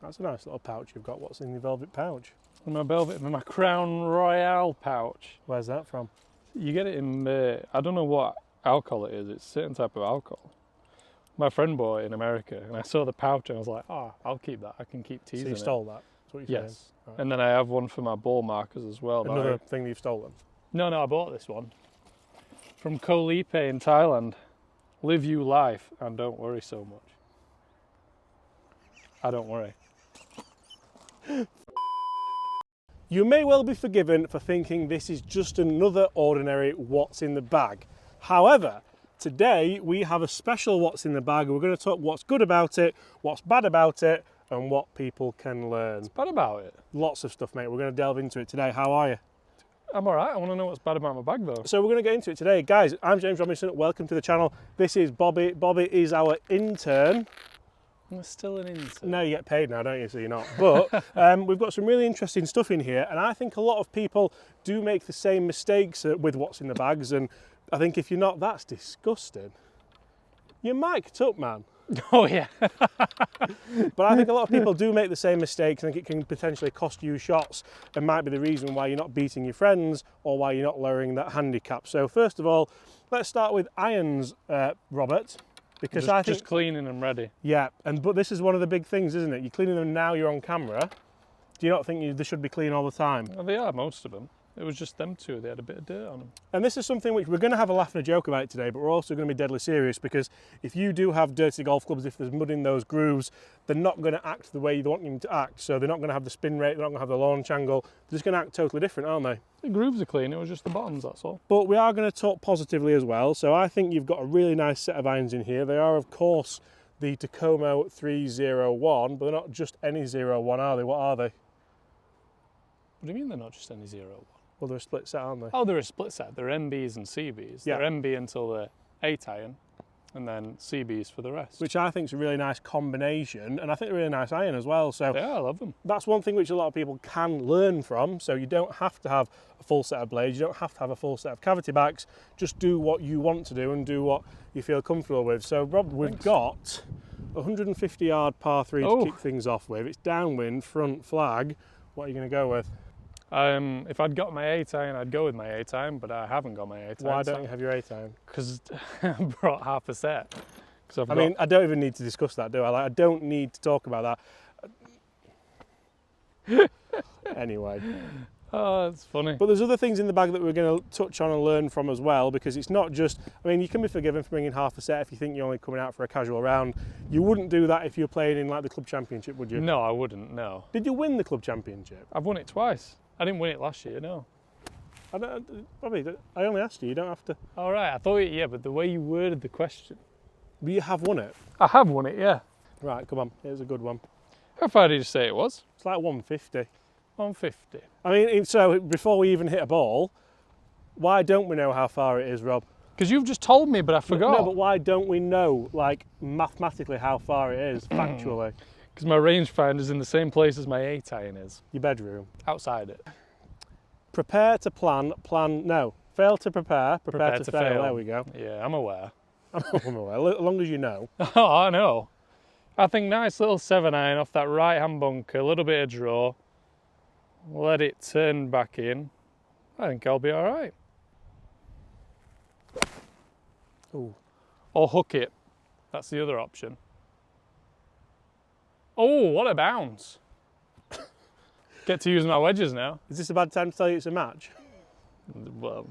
That's a nice little pouch you've got. What's in the velvet pouch? My Crown Royale pouch. Where's that from? You get it in, I don't know what alcohol it is. It's a certain type of alcohol. My friend bought it in America, and I saw the pouch, and I was like, oh, I'll keep that. I can keep teasing it. So you stole that? That's what you're saying? Yes. Right. And then I have one for my ball markers as well. Another thing that you've stolen? No, I bought this one. From Koh Lipe in Thailand. Live you life and don't worry so much. I don't worry. You may well be forgiven for thinking this is just another ordinary what's in the bag. However, today we have a special what's in the bag. We're going to talk what's good about it, what's bad about it, and what people can learn. What's bad about it? Lots of stuff, mate. We're going to delve into it today. How are you? I'm all right. I want to know what's bad about my bag, though. So we're going to get into it today. Guys, I'm James Robinson. Welcome to the channel. This is Bobby. Bobby is our intern. I'm still an intern. No, you get paid now, don't you? So you're not. But we've got some really interesting stuff in here, and I think a lot of people do make the same mistakes with what's in the bags, and I think if you're not, that's disgusting. You're mic'd up, man. Oh, yeah. But I think a lot of people do make the same mistakes. I think it can potentially cost you shots and might be the reason why you're not beating your friends or why you're not lowering that handicap. So first of all, let's start with irons, Robert. Because I think, just cleaning them ready. Yeah, but this is one of the big things, isn't it? You're cleaning them now, you're on camera. Do you not think they should be clean all the time? Well, they are, most of them. It was just them two, they had a bit of dirt on them. And this is something which we're going to have a laugh and a joke about it today, but we're also going to be deadly serious, because if you do have dirty golf clubs, if there's mud in those grooves, they're not going to act the way you want them to act. So they're not going to have the spin rate, they're not going to have the launch angle. They're just going to act totally different, aren't they? The grooves are clean, it was just the bottoms, that's all. But we are going to talk positively as well. So I think you've got a really nice set of irons in here. They are, of course, the Tacoma 301, but they're not just any 01, are they? What are they? What do you mean they're not just any 01? Well, they're a split set, aren't they? Oh, they're a split set. They're MBs and CBs. Yeah. They're MB until they're 8 iron, and then CBs for the rest. Which I think is a really nice combination, and I think they're a really nice iron as well. So yeah, I love them. That's one thing which a lot of people can learn from. So you don't have to have a full set of blades, you don't have to have a full set of cavity backs. Just do what you want to do and do what you feel comfortable with. So Rob, we've got a 150 yard par 3 to kick things off with. It's downwind, front flag. What are you going to go with? If I'd got my 8 iron, I'd go with my 8 iron, but I haven't got my 8 iron. Why don't you have your 8 iron? Because I brought half a set. I mean, I don't even need to discuss that, do I? Like, I don't need to talk about that. Anyway. Oh, that's funny. But there's other things in the bag that we're going to touch on and learn from as well, because it's not just, I mean, you can be forgiven for bringing half a set if you think you're only coming out for a casual round. You wouldn't do that if you were playing in like the club championship, would you? No, I wouldn't, no. Did you win the club championship? I've won it twice. I didn't win it last year, no. I only asked you, you don't have to. All right, I thought, yeah, but the way you worded the question. But you have won it? I have won it, yeah. Right, come on, here's a good one. How far did you say it was? It's like 150. 150. I mean, so before we even hit a ball, why don't we know how far it is, Rob? Because you've just told me, but I forgot. No, but why don't we know, like, mathematically how far it is, factually? Because my rangefinder's in the same place as my 8 iron is. Your bedroom? Outside it. Prepare to plan, no. Fail to prepare to fail. There we go. Yeah, I'm aware. I'm aware, as long as you know. Oh, I know. I think nice little 7 iron off that right hand bunker, a little bit of draw. Let it turn back in. I think I'll be all right. Ooh. Or hook it. That's the other option. Oh, what a bounce. Get to use my wedges now. Is this a bad time to tell you it's a match? Well,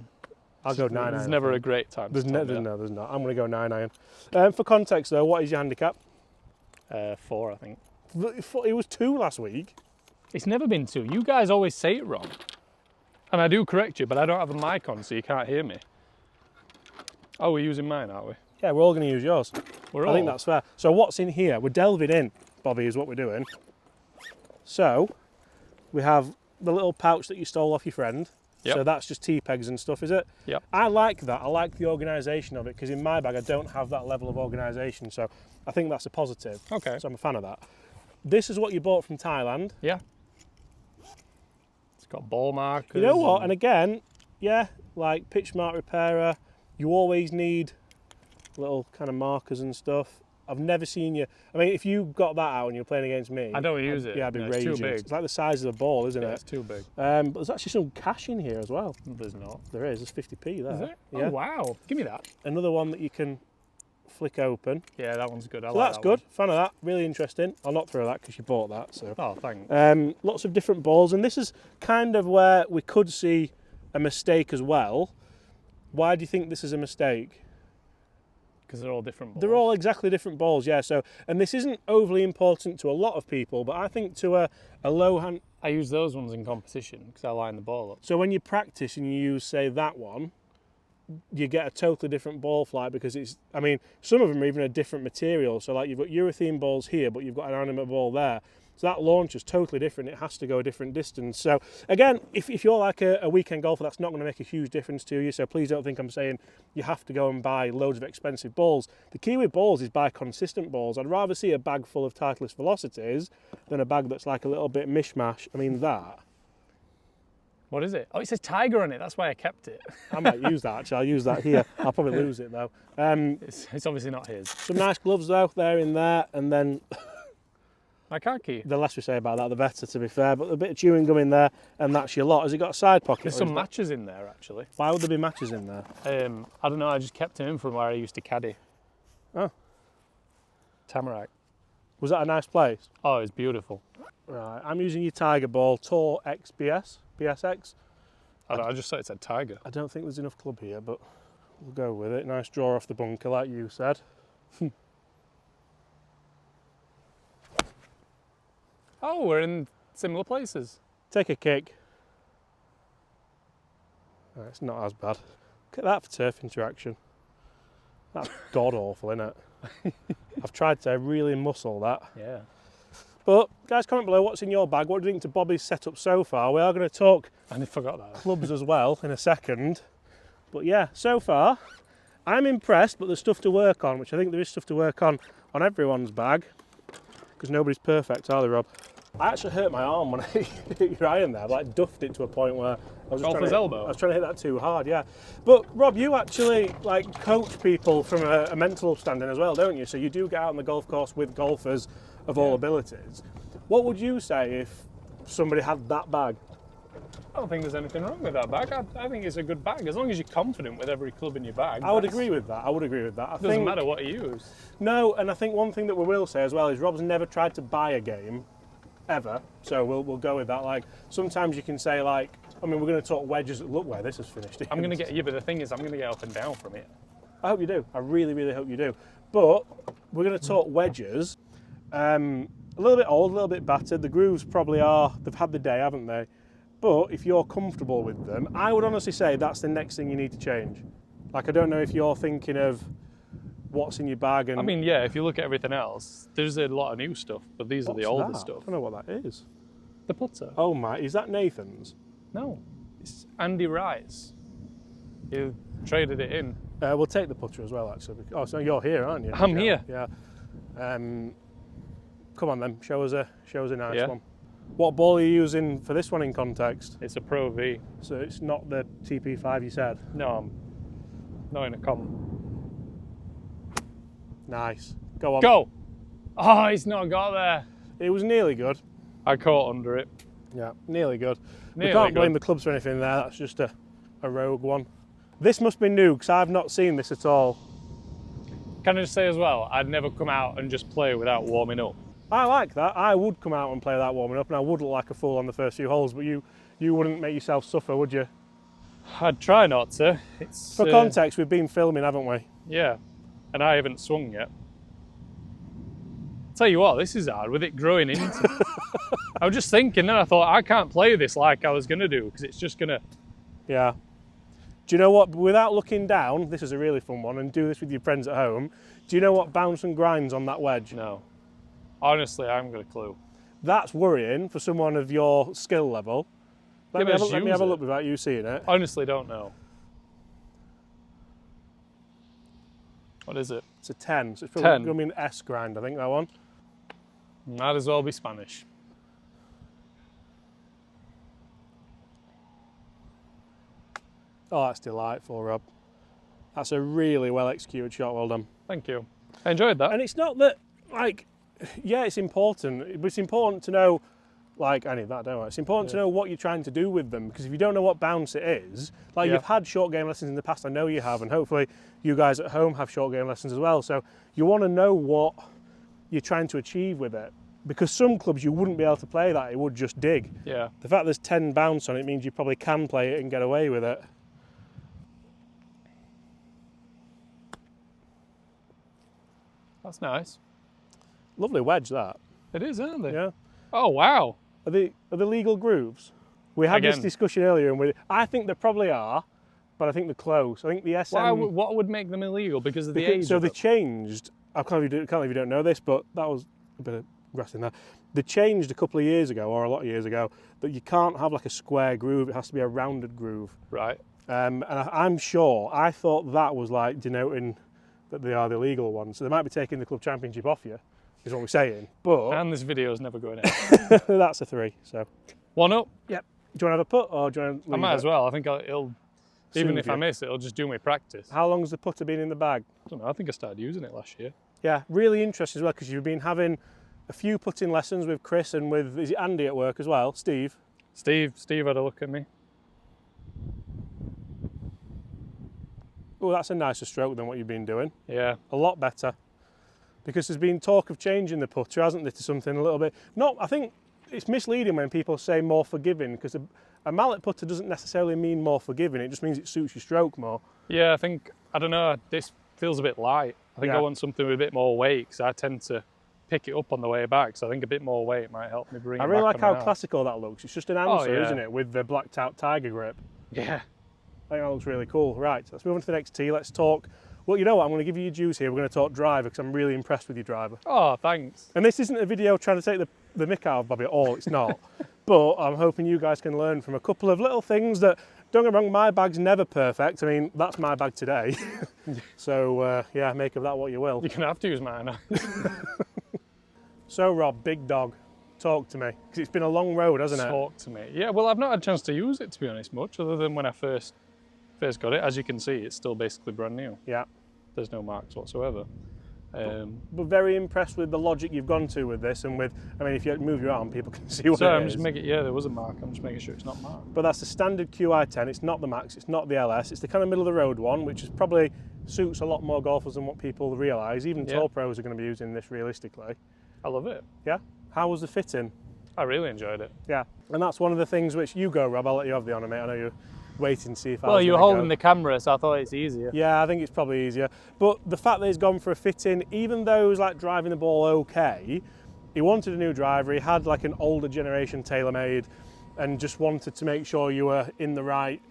I'll go 9 iron. There's never a great time. There's not. I'm going to go 9 iron. For context though, what is your handicap? 4, I think. It was 2 last week. It's never been 2. You guys always say it wrong. And I do correct you, but I don't have a mic on, so you can't hear me. Oh, we're using mine, aren't we? Yeah, we're all going to use yours. I think that's fair. So what's in here? We're delving in, Bobby, is what we're doing. So we have the little pouch that you stole off your friend. Yep. So that's just T-pegs and stuff, is it? Yep. I like that. I like the organisation of it, because in my bag I don't have that level of organisation. So I think that's a positive. Okay. So I'm a fan of that. This is what you bought from Thailand. Yeah. It's got ball markers. You know what? And again, yeah, like pitch mark repairer, you always need little kind of markers and stuff. I've never seen you. I mean, if you got that out and you're playing against me, I don't use it. Yeah, I'd be No, raging. it's too big. It's like the size of the ball, isn't Yeah, it? it's too big. But there's actually some cash in here as well. There's not. There is. There's 50p there. Is there? Yeah. Oh, wow. Give me that. Another one that you can flick open. Yeah, that one's good. I So like that's that good. one. Fan of that. Really interesting. I'll not throw that because you bought that. So. Oh, thanks. Lots of different balls, and this is kind of where we could see a mistake as well. Why do you think this is a mistake? Because they're all different balls. They're all exactly different balls, yeah. So, and this isn't overly important to a lot of people, but I think to a low hand. I use those ones in competition because I line the ball up. So when you practice and you use, say, that one, you get a totally different ball flight because it's. I mean, some of them are even a different material. So like you've got urethane balls here, but you've got an animate ball there. So that launch is totally different. It has to go a different distance. So again, if you're like a weekend golfer, that's not going to make a huge difference to you. So please don't think I'm saying you have to go and buy loads of expensive balls. The key with balls is buy consistent balls. I'd rather see a bag full of Titleist Velocities than a bag that's like a little bit mishmash. I mean, that. What is it? Oh, it says Tiger on it. That's why I kept it. I might use that actually. I'll use that here. I'll probably lose it though. It's obviously not his. Some nice gloves though, they're in there, and then My car key. the less we say about that, the better, to be fair. But a bit of chewing gum in there, and that's your lot. Has it got a side pocket? There's some matches in there actually. Why would there be matches in there? I don't know. I just kept him in from where I used to caddy. Oh. Tamarack. Was that a nice place? Oh, it's beautiful. Right, I'm using your Tiger Ball Tour XBS, BSX. I just thought it said Tiger. I don't think there's enough club here, but we'll go with it. Nice draw off the bunker, like you said. Oh, we're in similar places. Take a kick. Right, it's not as bad. Look at that for turf interaction. That's god awful, isn't it? I've tried to really muscle that. Yeah. But guys, comment below what's in your bag. What do you think to Bobby's setup so far? We are going to talk I forgot that. clubs as well in a second. But yeah, so far I'm impressed, but there's stuff to work on, which I think there is stuff to work on everyone's bag, because nobody's perfect, are they, Rob? I actually hurt my arm when I hit your iron there. I like duffed it to a point where I was just Golfer's elbow? I was trying to hit that too hard, yeah. But Rob, you actually like coach people from a mental standing as well, don't you? So you do get out on the golf course with golfers of all abilities. What would you say if somebody had that bag? I don't think there's anything wrong with that bag. I think it's a good bag as long as you're confident with every club in your bag. I would agree with that. I would agree with that. I It doesn't think, matter what you use. No, and I think one thing that we will say as well is Rob's never tried to buy a game, ever. So we'll go with that. Like sometimes you can say like, I mean, we're going to talk wedges. Look where this has finished. I'm going to get you, but the thing is, I'm going to get up and down from it. I hope you do. I really, really hope you do. But we're going to talk wedges. A little bit old, a little bit battered. The grooves probably are. They've had the day, haven't they? But if you're comfortable with them, I would honestly say that's the next thing you need to change. Like, I don't know if you're thinking of what's in your bag. And I mean, yeah, if you look at everything else, there's a lot of new stuff, but these are the older that? stuff. I don't know what that is. The putter. Oh my, is that Nathan's? No, it's Andy Wright's. You traded it in. We'll take the putter as well, actually. Oh, so you're here, aren't you? I'm here. Yeah. Come on then, show us a nice Yeah. one. What ball are you using for this one in context? It's a Pro V. So it's not the TP5 you said? No, I'm not in a common. Nice. Go on. Go! Oh, he's not got there. It was nearly good. I caught under it. Yeah, nearly good. Nearly we can't blame good. the clubs for anything there. That's just a rogue one. This must be new because I've not seen this at all. Can I just say as well, I'd never come out and just play without warming up. I like that. I would come out and play that warming up, and I would look like a fool on the first few holes, but you wouldn't make yourself suffer, would you? I'd try not to. It's For context, we've been filming, haven't we? yeah, and I haven't swung yet. Tell you what, this is hard with it growing into. I was just thinking, then I thought I can't play this like I was gonna do because it's just gonna. Yeah. Do you know what? Without looking down, this is a really fun one, and do this with your friends at home. Do you know what bounce and grinds on that wedge? No, honestly, I haven't got a clue. That's worrying for someone of your skill level. Let me have a look without you seeing it. Honestly, don't know. What is it? It's a 10, so it's probably 10. going to be an S grind, I think, that one. Might as well be Spanish. Oh, that's delightful, Rob. That's a really well executed shot, well done. Thank you. I enjoyed that. And it's not that, like, yeah, it's important, but it's important to know, like, I need that, don't I? It's important to know what you're trying to do with them, because if you don't know what bounce it is, like you've had short game lessons in the past, I know you have, and hopefully you guys at home have short game lessons as well, so you want to know what you're trying to achieve with it, because some clubs you wouldn't be able to play that, it would just dig. Yeah. The fact there's 10 bounce on it means you probably can play it and get away with it. That's nice. Lovely wedge, that. It is, isn't it? Yeah. Oh, wow. Are they legal grooves? We had this discussion earlier, and I think they probably are, but I think they're close. I think the SM... What would make them illegal? Because of the age So of they it? changed, I can't believe you don't know this, but that was a bit of grass in there. They changed a couple of years ago, or a lot of years ago, that you can't have like a square groove, it has to be a rounded groove. Right. And I'm sure, I thought that was like denoting that they are the legal ones. So they might be taking the club championship off you, is what we're saying. But And this video is never going out. that's a 3, so. 1 up. Yep. Do you want to have a putt, or do you want to leave I might it? as well. I think it'll, even if I you. miss it, it'll just do me practice. How long's the putter been in the bag? I don't know. I think I started using it last year. Yeah, really interesting as well, because you've been having a few putting lessons with Chris and with, is it Andy at work as well, Steve? Steve had a look at me. Oh, that's a nicer stroke than what you've been doing. Yeah. A lot better. Because there's been talk of changing the putter, hasn't there, to something a little bit... I think it's misleading when people say more forgiving, because a mallet putter doesn't necessarily mean more forgiving, it just means it suits your stroke more. Yeah, I don't know, this feels a bit light. I think I want something with a bit more weight, because I tend to pick it up on the way back, so I think a bit more weight might help me bring it back. I really like how now. classical that looks. It's just an answer, isn't it, with the blacked out tiger grip. Yeah. I think that looks really cool. Right, let's move on to the next tee. Let's talk. Well, you know what? I'm going to give you your dues here. We're going to talk driver, because I'm really impressed with your driver. Oh, thanks. And this isn't a video trying to take the mick out of Bobby at all. It's not. But I'm hoping you guys can learn from a couple of little things that, don't get me wrong, my bag's never perfect. I mean, that's my bag today. So, yeah, make of that what you will. You're going to have to use mine now. So, Rob, big dog, talk to me. Because it's been a long road, hasn't it? Talk to me. Yeah, well, I've not had a chance to use it, to be honest, much, other than when I first got it. As you can see, it's still basically brand new. Yeah. There's no marks whatsoever. But very impressed with the logic you've gone to with this, and with, I mean, if you move your arm, people can see what so it I'm is. just making, yeah, there was a mark. I'm just making sure it's not marked. But that's the standard QI10. It's not the Max, it's not the LS. It's the kind of middle of the road one, which is probably suits a lot more golfers than what people realise. Even tour pros are going to be using this realistically. I love it. Yeah. How was the fitting? I really enjoyed it. Yeah. And that's one of the things which you go, Rob. I'll let you have the honour, mate. I know you're waiting to see if I Well, was you were gonna holding go. the camera, so I thought it's easier. Yeah, I think it's probably easier. But the fact that he's gone for a fitting, even though he was like driving the ball okay, he wanted a new driver. He had like an older generation TaylorMade, and just wanted to make sure you were in the right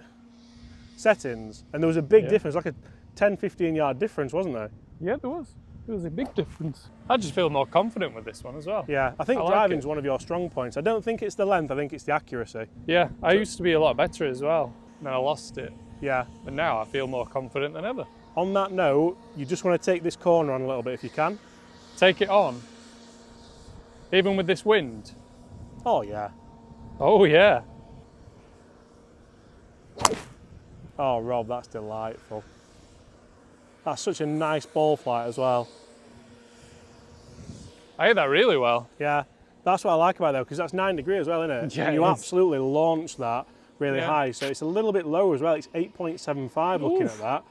settings. And there was a big difference, like a 10, 15 yard difference, wasn't there? Yeah, there was. There was a big difference. I just feel more confident with this one as well. Yeah, I think driving's one of your strong points. I don't think it's the length, I think it's the accuracy. Yeah, I used to be a lot better as well, and then I lost it. Yeah. But now I feel more confident than ever. On that note, you just want to take this corner on a little bit if you can. Take it on. Even with this wind. Oh, yeah. Oh, yeah. Oh, Rob, that's delightful. That's such a nice ball flight as well. I hit that really well. Yeah, that's what I like about it though, because that's 9 degree as well, isn't it? Yeah, and you it is. absolutely launch that really high, so it's a little bit lower as well. It's 8.75 looking at that.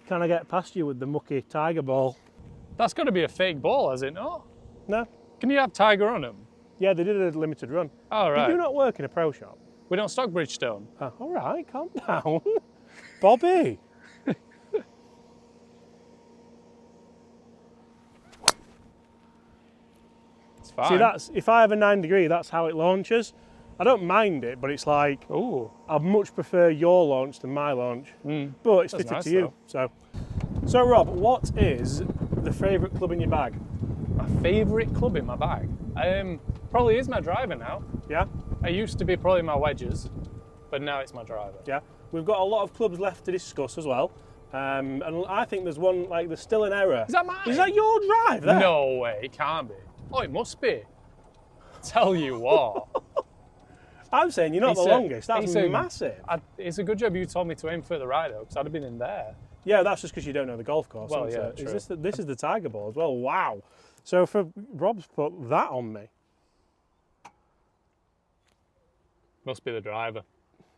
Can I get past you with the mucky tiger ball? That's got to be a fake ball, has it not? No. Can you have tiger on them? Yeah, they did a limited run. Oh, right. Did you not work in a pro shop? We don't stock Bridgestone. Oh, all right, calm down. Bobby. It's fine. See, that's if I have a 9 degree, that's how it launches. I don't mind it, but it's like, Ooh. I'd much prefer your launch than my launch. But it's That's fitted nice, to you. So Rob, what is the favourite club in your bag? My favourite club in my bag? Probably is my driver now. Yeah? I used to be probably my wedges, but now it's my driver. Yeah. We've got a lot of clubs left to discuss as well. And I think there's one, like, there's still an error. Is that mine? Is that your drive there? No way, it can't be. Oh, it must be. Tell you what. I'm saying you're not the longest. That's massive. It's a good job you told me to aim for the right though, because I'd have been in there. Yeah, that's just because you don't know the golf course. Well, isn't yeah, it? true. This is the Tiger ball as well. Wow. So for Rob's put that on me. Must be the driver.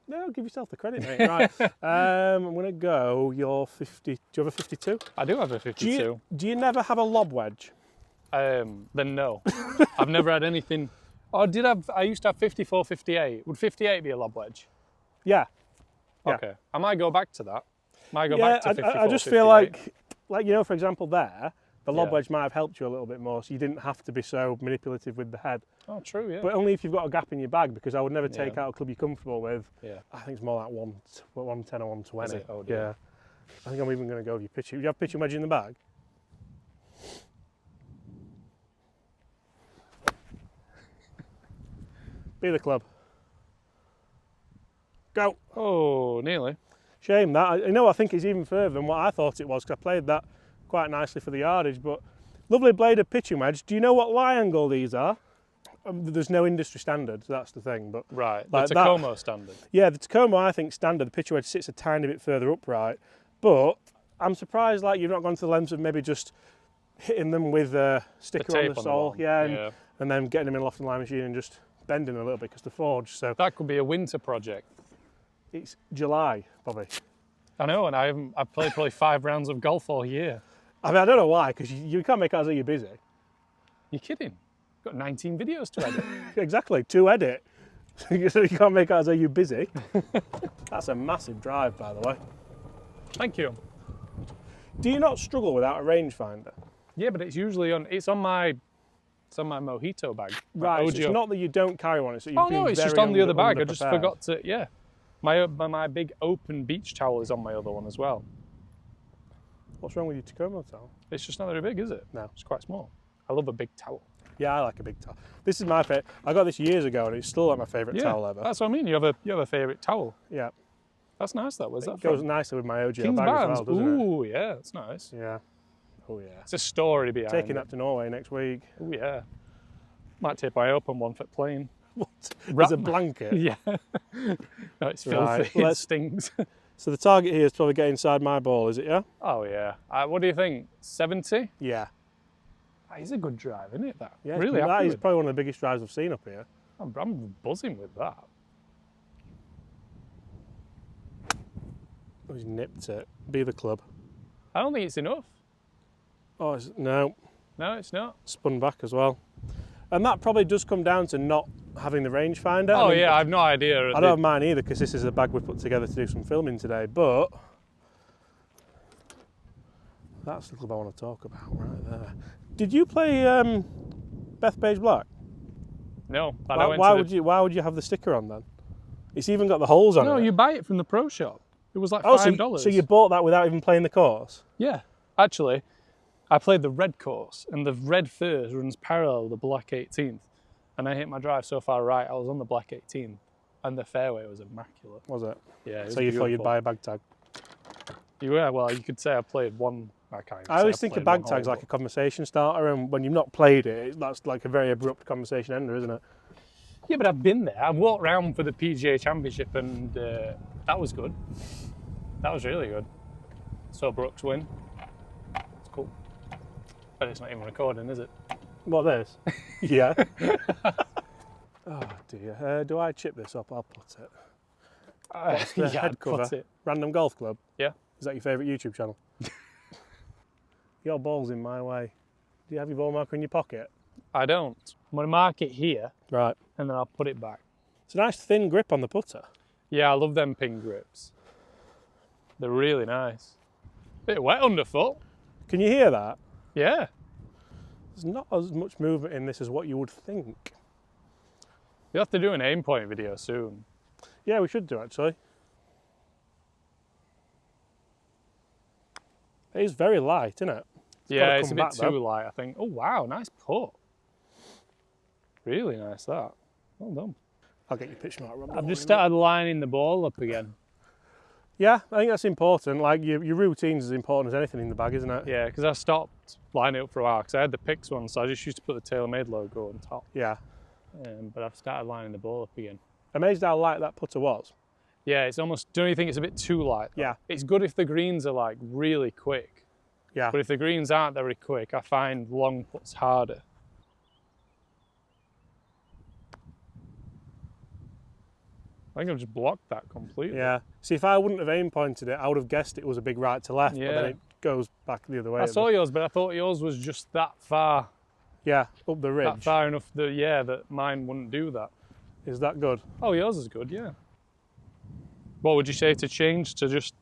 No, give yourself the credit, mate. Right. I'm going to go your 50. Do you have a 52? I do have a 52. Do you never have a lob wedge? Then no. I've never had anything. Oh, I used to have 54, 58. Would 58 be a lob wedge? Yeah. Yeah. Okay. I might go back to that. Might go back to 54, I just 58. feel like you know, for example, there, the lob Yeah. wedge might have helped you a little bit more, so you didn't have to be so manipulative with the head. Oh, true, yeah. But only if you've got a gap in your bag, because I would never take Yeah. out a club you're comfortable with. Yeah. I think it's more like 110 or 120. Is it? Oh, dear. Yeah. I think I'm even going to go with your pitching. Do you have pitching wedge in the bag? Be the club. Go. Oh, nearly. Shame that. You know, I think it's even further than what I thought it was, because I played that quite nicely for the yardage. But lovely bladed pitching wedge. Do you know what lie angle these are? There's no industry standard, so that's the thing. But Right, like the that- Tacoma standard. yeah, the Tacoma, I think standard. The pitching wedge sits a tiny bit further upright. But I'm surprised, like, you've not gone to the lengths of maybe just hitting them with a sticker on tape the on the sole, bottom, yeah, yeah. and then getting them in a loft and line machine and just bending a little bit because they're forged. So That could be a winter project. it's July, Bobby. I know, and I've played probably 5 rounds of golf all year. I mean, I don't know why, because you can't make out as though you're busy. You're kidding? Got 19 videos to edit. Exactly, to edit. So you can't make out as though you're busy. That's a massive drive, by the way. Thank you. Do you not struggle without a rangefinder? Yeah, but it's usually on my mojito bag. Right, so Ojo. it's not that you don't carry one, it's that you've Oh been no, it's just very on the other bag. I just underprepared. forgot to. Yeah, my big open beach towel is on my other one as well. What's wrong with your Tacoma towel? It's just not very big, is it? No. It's quite small. I love a big towel. Yeah, I like a big towel. This is my favourite. I got this years ago and it's still like my favourite Yeah, towel ever. that's what I mean. You have a favourite towel. Yeah, That's nice. That was it that goes from? nicely with my OGL King's bag Barnes. as well, doesn't it? Ooh, yeah, that's nice. Yeah. Oh yeah. It's a story behind Taking it. that to Norway next week. Oh yeah. Might take my open one for playing. What? Wrap- There's a blanket. Yeah. No, it's Right, filthy. It let's- stings. So the target here is probably get inside my ball, is it? Yeah. Oh yeah. What do you think? 70? Yeah. That is a good drive, isn't it? That. Yeah. Really That happy is with. probably one of the biggest drives I've seen up here. I'm buzzing with that. Oh, he's nipped it. Be the club. I don't think it's enough. Oh no, No, it's not. spun back as well. And that probably does come down to not having the rangefinder. Oh I mean, yeah, I've no idea. I don't have mine either because this is a bag we put together to do some filming today. But that's the club I want to talk about right there. Did you play Bethpage Black? No, but Why, I went why to would you? Why would you have the sticker on then? It's even got the holes on No, it. you buy it from the pro shop. It was like Oh, so $5. so you bought that without even playing the course? Yeah, actually, I played the red course, and the red first runs parallel to the black 18th, and I hit my drive so far right, I was on the black 18th, and the fairway was immaculate. Was it? Yeah, it was So you thought you'd beautiful. buy a bag tag? Yeah, well, you could say I played one. I can't. Even I say always think a played bag one tag's hole, like a conversation starter, and when you've not played it, that's like a very abrupt conversation ender, isn't it? Yeah, but I've been there. I've walked around for the PGA Championship, and that was good. That was really good. So Brooks win. It's cool. But it's not even recording, is it? What, this? Yeah. Oh dear. Do I chip this up? I'll put it. What's the yeah, head I'd cover? put it. Random Golf Club? Yeah. Is that your favourite YouTube channel? Your ball's in my way. Do you have your ball marker in your pocket? I don't. I'm going to mark it here, Right. and then I'll put it back. It's a nice thin grip on the putter. Yeah, I love them pin grips. They're really nice. Bit wet underfoot. Can you hear that? Yeah. There's not as much movement in this as what you would think. You'll have to do an aim point video soon. Yeah, we should do actually. It is very light, isn't it? Yeah, gotta it's a come bit back, too though. light, I think. Oh, wow, nice putt. Really nice, that. Well done. I'll get your pitch mark, Rob. I've just started lining the ball up again. Yeah, I think that's important. Like your routine's as important as anything in the bag, isn't it? Yeah, because I stopped lining it up for a while because I had the Pix one, so I just used to put the TaylorMade logo on top. Yeah. But I've started lining the ball up again. Amazed how light that putter was. Yeah, it's almost, don't you think it's a bit too light? Though? Yeah. It's good if the greens are like really quick. Yeah. But if the greens aren't very quick, I find long putts harder. I think I've just blocked that completely. Yeah. See, if I wouldn't have aim pointed it, I would have guessed it was a big right to left, Yeah. but then it goes back the other way. I saw yours, but I thought yours was just that far. Yeah, up the ridge. That far enough that, yeah, that mine wouldn't do that. Is that good? Oh, yours is good, yeah. What would you say to change to just,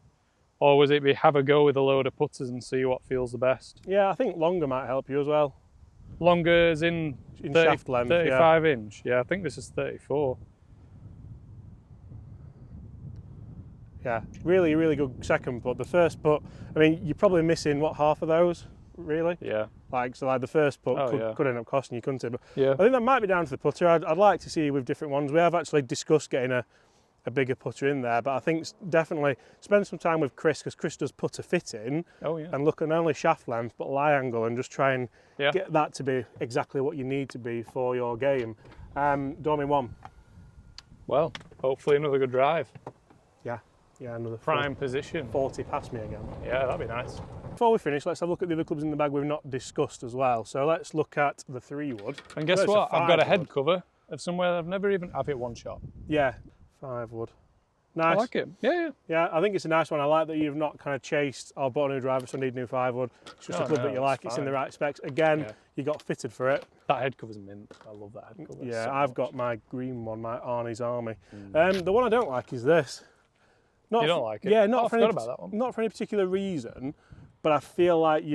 or was it be have a go with a load of putters and see what feels the best? Yeah, I think longer might help you as well. Longer as in 30, shaft length, 35 inch. Yeah, I think this is 34. Yeah, really, really good second putt. The first putt, I mean, you're probably missing, what, half of those, really? Yeah. Like, so like the first putt Oh, could end up costing you, couldn't it? But Yeah. I think that might be down to the putter. I'd like to see with different ones. We have actually discussed getting a bigger putter in there, but I think definitely spend some time with Chris, because Chris does putter fitting, Oh, yeah. and look at not only shaft length, but lie angle, and just try and Yeah. get that to be exactly what you need to be for your game. Dormy one. Well, hopefully another good drive. Yeah, another Prime position. 40 past me again. Yeah, that'd be nice. Before we finish, let's have a look at the other clubs in the bag we've not discussed as well. So let's look at the 3-wood. And guess No, it's a what? I've got a 5-wood. head cover of somewhere I've never even, I've hit one shot. Yeah, 5-wood. Nice. I like it. Yeah. Yeah, I think it's a nice one. I like that you've not kind of chased, oh, bought a new driver, so I need a new 5-wood. It's just Oh, a club no, that you like. it's It's in the fine. right specs. Again, Yeah. you got fitted for it. That head cover's mint. I love that head cover. Yeah, so I've much. got my green one, my Arnie's Army. The one I don't like is this. Not You don't like it? Yeah, Oh, I not for any, forgot about that one. not for any particular reason, but I feel like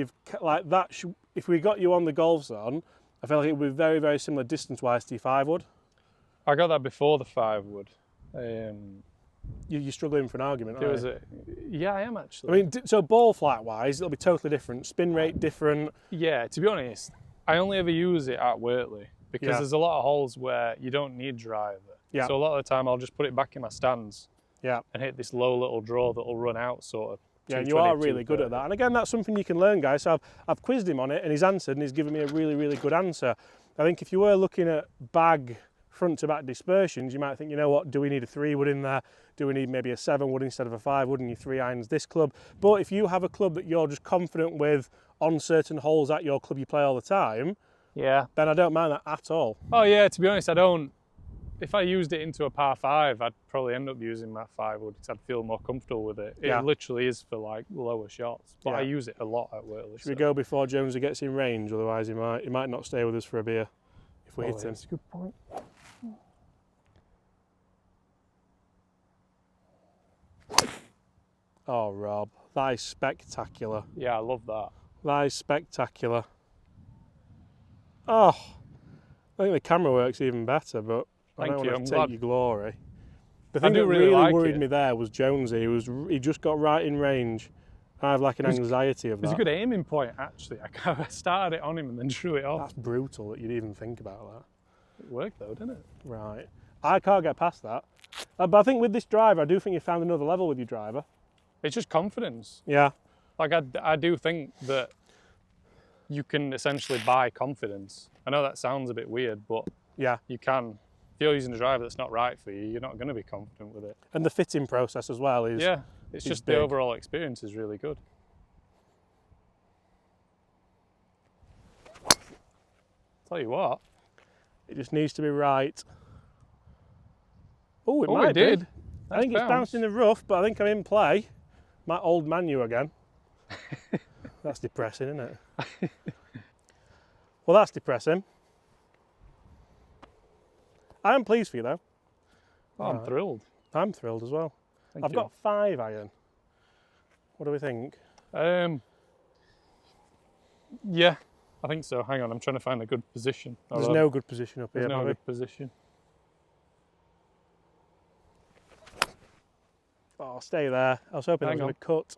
like that. If we got you on the golf zone, I feel like it would be very, very similar distance-wise to your 5-wood. I got that before the 5-wood. You're struggling for an argument. There aren't was you? yeah, I am actually. I mean, so ball flight-wise, it'll be totally different. Spin rate different. Yeah, to be honest, I only ever use it at Wortley because Yeah. there's a lot of holes where you don't need driver. Yeah. So a lot of the time I'll just put it back in my stance Yeah. and hit this low little draw that'll run out sort of. Yeah, and you 220, are really good at that. And again, that's something you can learn, guys. So I've quizzed him on it, and he's answered, and he's given me a really, really good answer. I think if you were looking at bag front to back dispersions, you might think, you know what, do we need a 3-wood in there? Do we need maybe a 7-wood instead of a 5-wood, and your 3 irons this club? But if you have a club that you're just confident with on certain holes at your club you play all the time, Yeah. then I don't mind that at all. Oh yeah, to be honest, I don't. If I used it into a par 5, I'd probably end up using that 5-wood because I'd feel more comfortable with it. Yeah. It literally is for like lower shots, but Yeah. I use it a lot at Wortley. Should we go before Jonesy gets in range? Otherwise, he might not stay with us for a beer if we hit him. That's a good point. Oh, Rob, that is spectacular. Yeah, I love that. That is spectacular. Oh, I think the camera works even better, but I Thank don't you, want I'm to take glad. your glory. The I thing do that really really like worried it. me there was Jonesy. He just got right in range. I have like an anxiety of It was that. a good aiming point actually. I kind of started it on him and then drew it off. That's brutal that you'd even think about It worked though, didn't it? that. Right. I can't get past that. But I think with this driver, I do think you found another level with your driver. It's just confidence. Yeah. Like I do think that you can essentially buy confidence. I know that sounds a bit weird, but Yeah. you can. If you're using a driver that's not right for you, you're not going to be confident with it. And the fitting process as well is. Yeah, it's is just big. the overall experience is really good. Tell you what, It just needs to be right. Oh, it oh, might it did. be. I think it's bounced in the rough, but I think I'm in play. My old Manu again. That's depressing, isn't it? Well, that's depressing. I am pleased for you, though. Oh, I'm thrilled. I'm thrilled as well. Thank I've you. got 5 iron. What do we think? Yeah, I think so. Hang on, I'm trying to find a good position. There's no good position up There's here, no Bobby. good position. Oh, stay there. I was hoping it was Hang going to cut.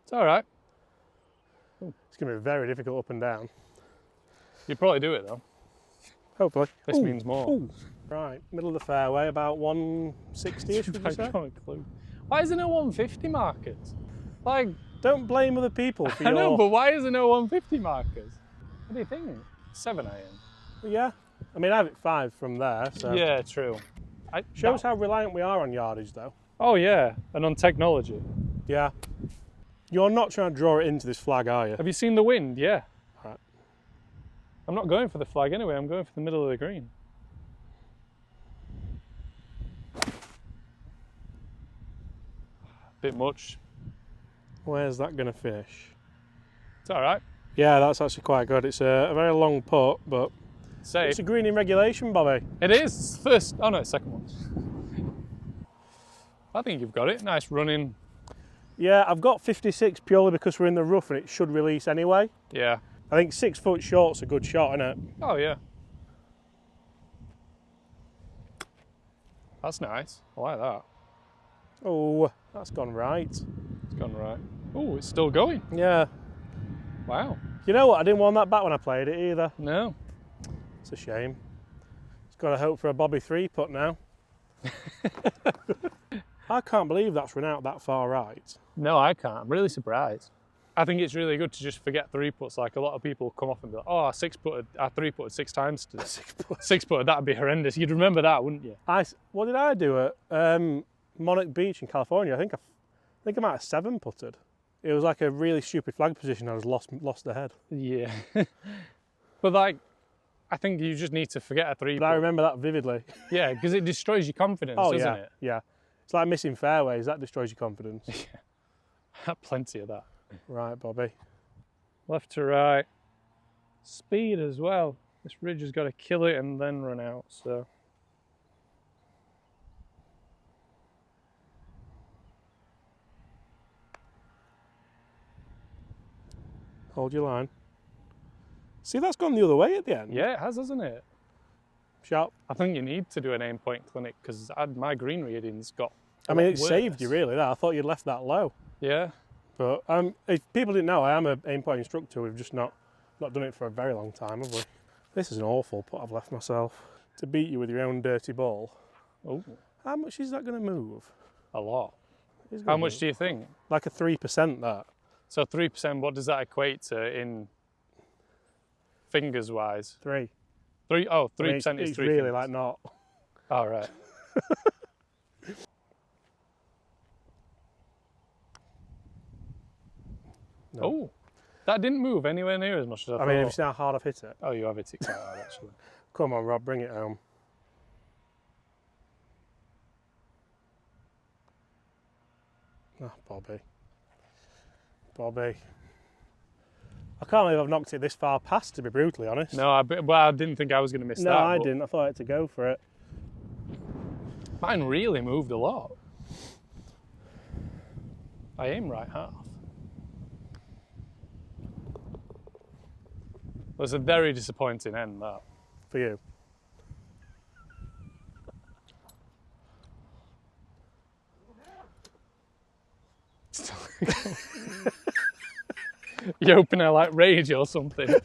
It's all right. It's going to be very difficult up and down. You'd probably do it though. Hopefully. This Ooh, means more. ooh. Right, middle of the fairway, about 160-ish, would you I've say? got a clue. Why is there no 150 markers? Like, Don't blame other people for I know, your... but why is there no 150 markers? What do you think? 7 iron. Yeah. I mean, I have it 5 from there, so... Yeah, true. Shows how reliant we are on yardage, though. Oh yeah, and on technology. Yeah. You're not trying to draw it into this flag, are you? Have you seen the wind? Yeah. Right. I'm not going for the flag anyway, I'm going for the middle of the green. Bit much. Where's that going to fish? It's all right. Yeah, that's actually quite good. It's a very long putt, but Safe. it's a green in regulation, Bobby. It is. First, oh no, second one. I think you've got it. Nice running. Yeah, I've got 56 purely because we're in the rough and it should release anyway. Yeah. I think 6 foot short's a good shot, isn't it? Oh yeah. That's nice. I like that. Oh, that's gone right. It's gone right. Oh, it's still going. Yeah. Wow. You know what? I didn't want that back when I played it either. No. It's a shame. It's got to hope for a Bobby 3 putt now. I can't believe that's run out that far right. No, I can't. I'm really surprised. I think it's really good to just forget 3-putts. Like a lot of people come off and be like, oh, I 3-putted 6 times today. 6-putted, that'd be horrendous. You'd remember that, wouldn't you? What did I do at Monarch Beach in California? I think I might have 7-putted. It was like a really stupid flag position. I was lost the head. Yeah. But like, I think you just need to forget a 3-putt. But I remember that vividly. Yeah, because it destroys your confidence, doesn't it? Yeah. It's like missing fairways. That destroys your confidence. Yeah. Plenty of that. Right, Bobby. Left to right. Speed as well. This ridge has got to kill it and then run out, so. Hold your line. See, that's gone the other way at the end. Yeah, it has, hasn't it? Sharp. I think you need to do an aim point clinic because my green readings got I mean, it saved you really. That I thought you'd left that low. Yeah. But if people didn't know, I am an aim point instructor. We've just not done it for a very long time, have we? This is an awful putt I've left myself. To beat you with your own dirty ball. Oh. How much is that going to move? A lot. How much do you think? Like a 3%, that. So 3%, what does that equate to in fingers wise? 3. 3? Oh, 3% I mean, is 3 it's really fingers. like not. Oh, right. No. Oh, that didn't move anywhere near as much as I thought. I mean, have you seen how hard I've hit it? Oh, you have hit it quite hard, actually. Come on, Rob, bring it home. Ah, Bobby. Bobby. I can't believe I've knocked it this far past, to be brutally honest. No, I didn't think I was going to miss that. No, I didn't. I thought I had to go for it. Mine really moved a lot. I aim right half. It was a very disappointing end, that. For you. You hoping I like rage or something?